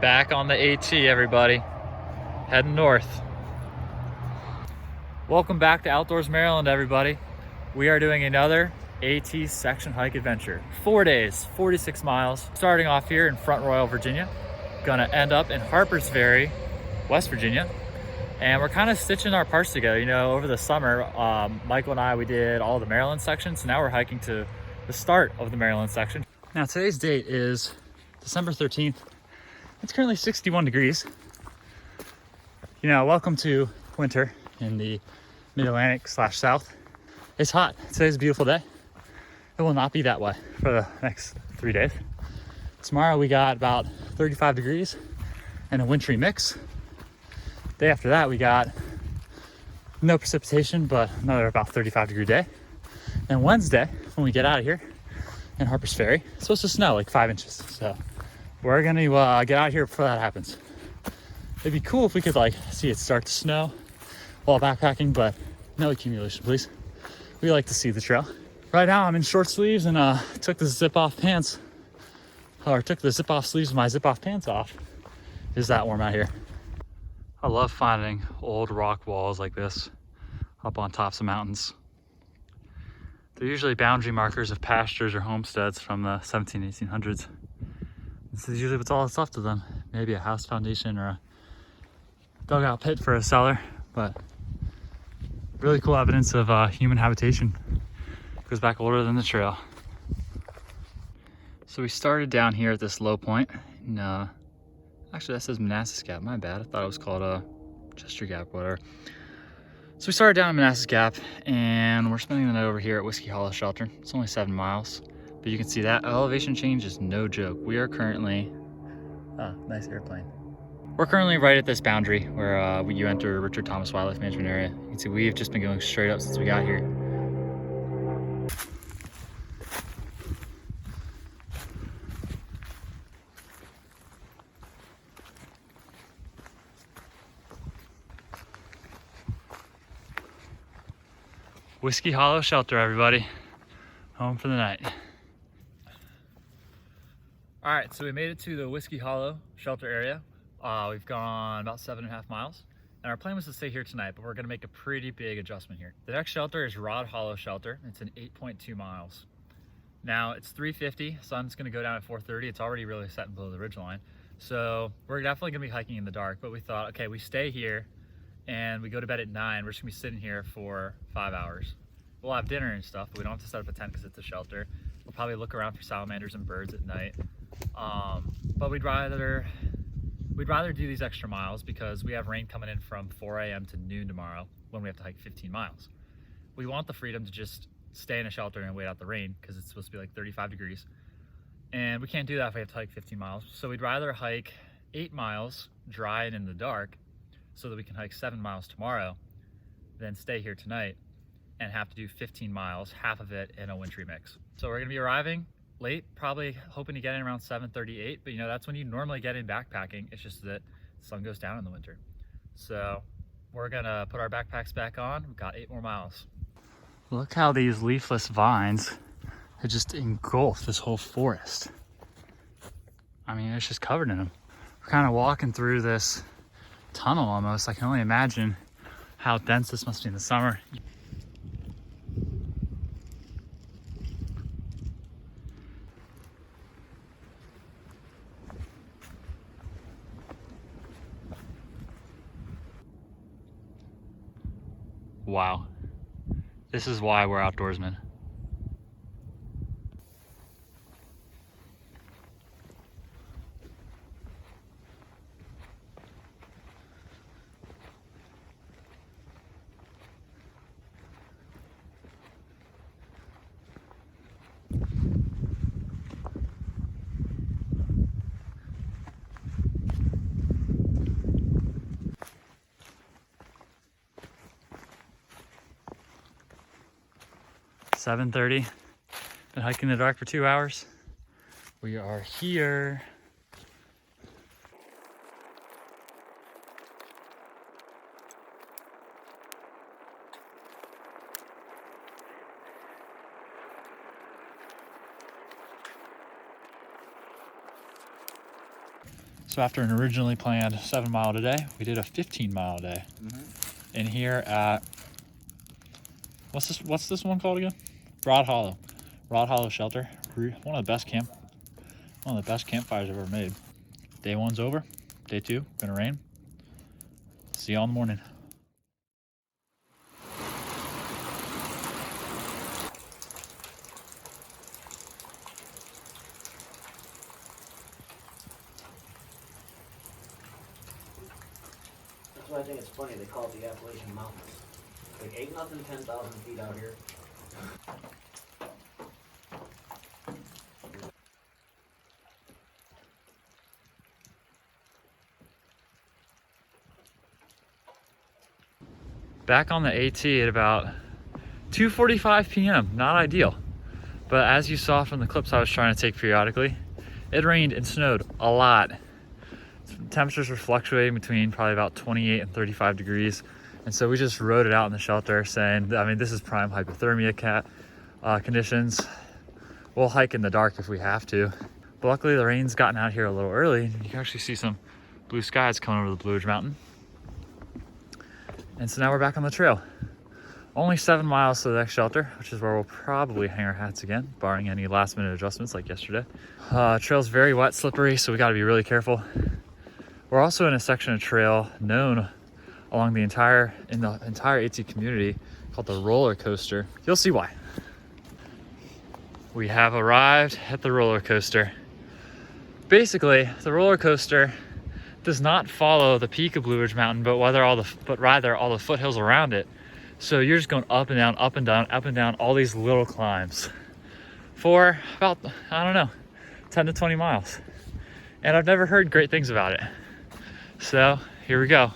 Back on the AT, everybody. Heading north. Welcome back to Outdoors Maryland, everybody. We are doing another AT section hike adventure. 4 days, 46 miles. Starting off here in Front Royal, Virginia. Gonna end up in Harpers Ferry, West Virginia. And we're kind of stitching our parts together. You know, over the summer, Michael and I, we did all the Maryland sections. So now we're hiking to the start of the Maryland section. Now today's date is December 13th. It's currently 61 degrees. You know, welcome to winter in the Mid-Atlantic/South. It's hot. Today's a beautiful day. It will not be that way for the next 3 days. Tomorrow we got about 35 degrees and a wintry mix. Day after that we got no precipitation, but another about 35-degree day. And Wednesday, when we get out of here in Harpers Ferry, it's supposed to snow like 5 inches. So we're gonna get out of here before that happens. It'd be cool if we could like see it start to snow while backpacking, but no accumulation, please. We like to see the trail. Right now I'm in short sleeves and took the zip off sleeves of my zip off pants off. It's that warm out here. I love finding old rock walls like this up on tops of mountains. They're usually boundary markers of pastures or homesteads from the 1800s. This is usually what's all that's left of them. Maybe a house foundation or a dugout pit for a cellar, but really cool evidence of human habitation. Goes back older than the trail. So we started down here at this low point. And, actually, that says Snickers Gap. My bad. I thought it was called Chester Gap, whatever. So we started down at Snickers Gap, and we're spending the night over here at Whiskey Hollow Shelter. It's only 7 miles. But you can see that elevation change is no joke. We are currently, nice airplane. We're currently right at this boundary where you enter Richard Thomas Wildlife Management Area. You can see we've just been going straight up since we got here. Whiskey Hollow Shelter, everybody. Home for the night. All right, so we made it to the Whiskey Hollow Shelter area. We've gone about 7.5 miles, and our plan was to stay here tonight, but we're gonna make a pretty big adjustment here. The next shelter is Rod Hollow Shelter. It's an 8.2 miles. Now it's 3:50, sun's gonna go down at 4:30. It's already really setting below the ridgeline. So we're definitely gonna be hiking in the dark, but we thought, okay, we stay here and we go to bed at 9. We're just gonna be sitting here for 5 hours. We'll have dinner and stuff, but we don't have to set up a tent because it's a shelter. We'll probably look around for salamanders and birds at night. But we'd rather do these extra miles because we have rain coming in from 4 a.m. to noon tomorrow when we have to hike 15 miles. We want the freedom to just stay in a shelter and wait out the rain because it's supposed to be like 35 degrees. And we can't do that if we have to hike 15 miles. So we'd rather hike 8 miles dry and in the dark so that we can hike 7 miles tomorrow than stay here tonight and have to do 15 miles, half of it in a wintry mix. So we're gonna be arriving late, probably hoping to get in around 7:38, but you know, that's when you normally get in backpacking. It's just that the sun goes down in the winter. So we're gonna put our backpacks back on. We've got 8 more miles. Look how these leafless vines have just engulfed this whole forest. I mean, it's just covered in them. We're kind of walking through this tunnel almost. I can only imagine how dense this must be in the summer. Wow. This is why we're outdoorsmen. .30. Been hiking in the dark for 2 hours. We are here. So after an originally planned 7 mile a day, we did a 15 mile a day. In here at, what's this one called again? Rod Hollow Shelter. One of the best campfires I've ever made. Day 1's over. Day 2, gonna rain. See y'all in the morning. That's why I think it's funny they call it the Appalachian Mountains. Like ain't nothing 10,000 feet out here. Back on the AT at about 2:45 p.m. Not ideal, but as you saw from the clips I was trying to take periodically, it rained and snowed a lot. Temperatures were fluctuating between probably about 28 and 35 degrees. And so we just rode it out in the shelter saying, I mean, this is prime hypothermia conditions. We'll hike in the dark if we have to. But luckily the rain's gotten out here a little early. You can actually see some blue skies coming over the Blue Ridge Mountain. And so now we're back on the trail. Only 7 miles to the next shelter, which is where we'll probably hang our hats again, barring any last minute adjustments like yesterday. Trail's very wet, slippery, so we gotta be really careful. We're also in a section of trail known along the entire AT community called the roller coaster. You'll see why. We have arrived at the roller coaster. Basically, the roller coaster does not follow the peak of Blue Ridge Mountain, but rather all the foothills around it. So you're just going up and down, up and down, up and down, all these little climbs for about, I don't know, 10 to 20 miles. And I've never heard great things about it. So here we go,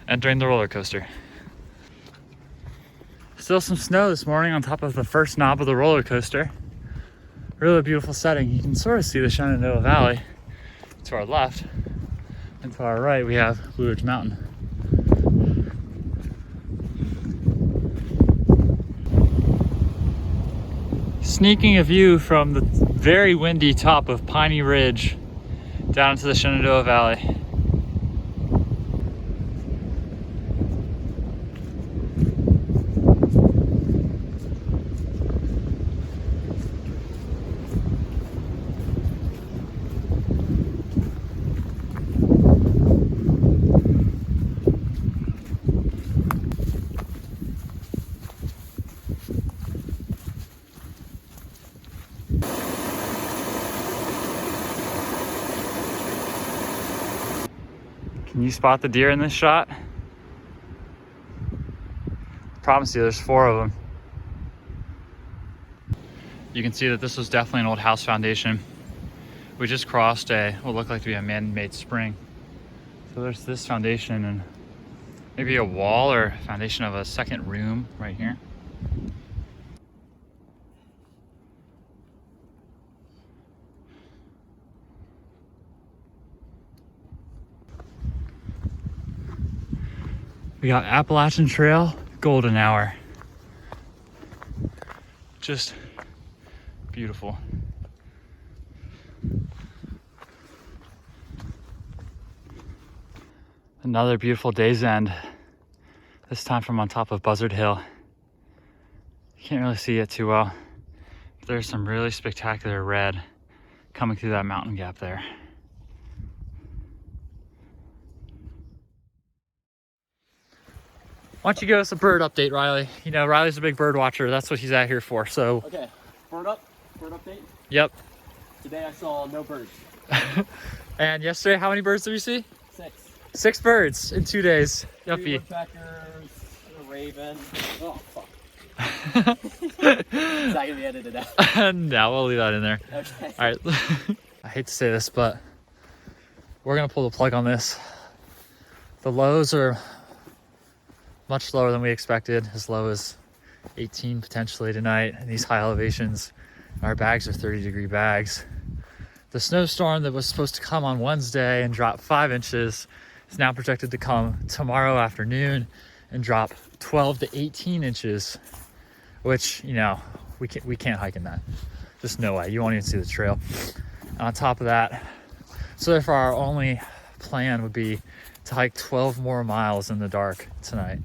entering the roller coaster. Still some snow this morning on top of the first knob of the roller coaster. Really beautiful setting. You can sort of see the Shenandoah Valley to our left. And to our right, we have Blue Ridge Mountain. Sneaking a view from the very windy top of Piney Ridge down into the Shenandoah Valley. Can you spot the deer in this shot? Promise you, there's 4 of them. You can see that this was definitely an old house foundation. We just crossed what looked like to be a man-made spring. So there's this foundation and maybe a wall or foundation of a second room right here. We got Appalachian Trail, golden hour. Just beautiful. Another beautiful day's end. This time from on top of Buzzard Hill. You can't really see it too well. But there's some really spectacular red coming through that mountain gap there. Why don't you give us a bird update, Riley? You know, Riley's a big bird watcher. That's what he's out here for, so. Okay, bird update? Yep. Today I saw no birds. And yesterday, how many birds did we see? 6. 6 birds in 2 days. 3 Yuppie. woodpeckers, a raven. Oh, fuck. Is that gonna be edited out? No, we'll leave that in there. Okay. All right. I hate to say this, but we're gonna pull the plug on this. The lows are much lower than we expected, as low as 18 potentially tonight. And these high elevations, our bags are 30-degree bags. The snowstorm that was supposed to come on Wednesday and drop 5 inches is now projected to come tomorrow afternoon and drop 12 to 18 inches, which, you know, we can't hike in that. Just no way. You won't even see the trail. And on top of that, So therefore our only plan would be to hike 12 more miles in the dark tonight,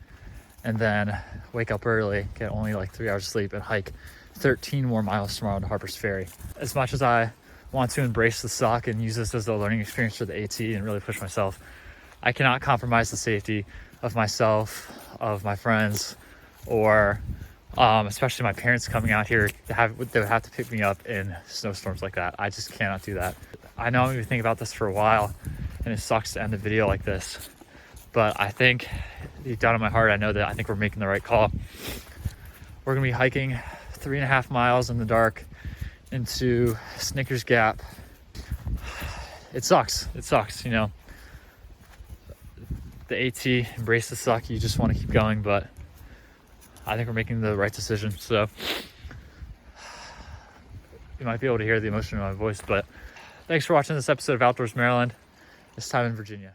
and then wake up early, get only like 3 hours of sleep, and hike 13 more miles tomorrow to Harpers Ferry. As much as I want to embrace the suck and use this as a learning experience for the AT and really push myself, I cannot compromise the safety of myself, of my friends, or especially my parents coming out here. They would have to pick me up in snowstorms like that. I just cannot do that. I know I'm gonna be thinking about this for a while, and it sucks to end the video like this, but I think deep down in my heart, I know that I think we're making the right call. We're gonna be hiking 3.5 miles in the dark into Snickers Gap. It sucks, you know. The AT, embrace the suck, you just want to keep going, but I think we're making the right decision. So you might be able to hear the emotion in my voice, but thanks for watching this episode of Outdoors Maryland, this time in Virginia.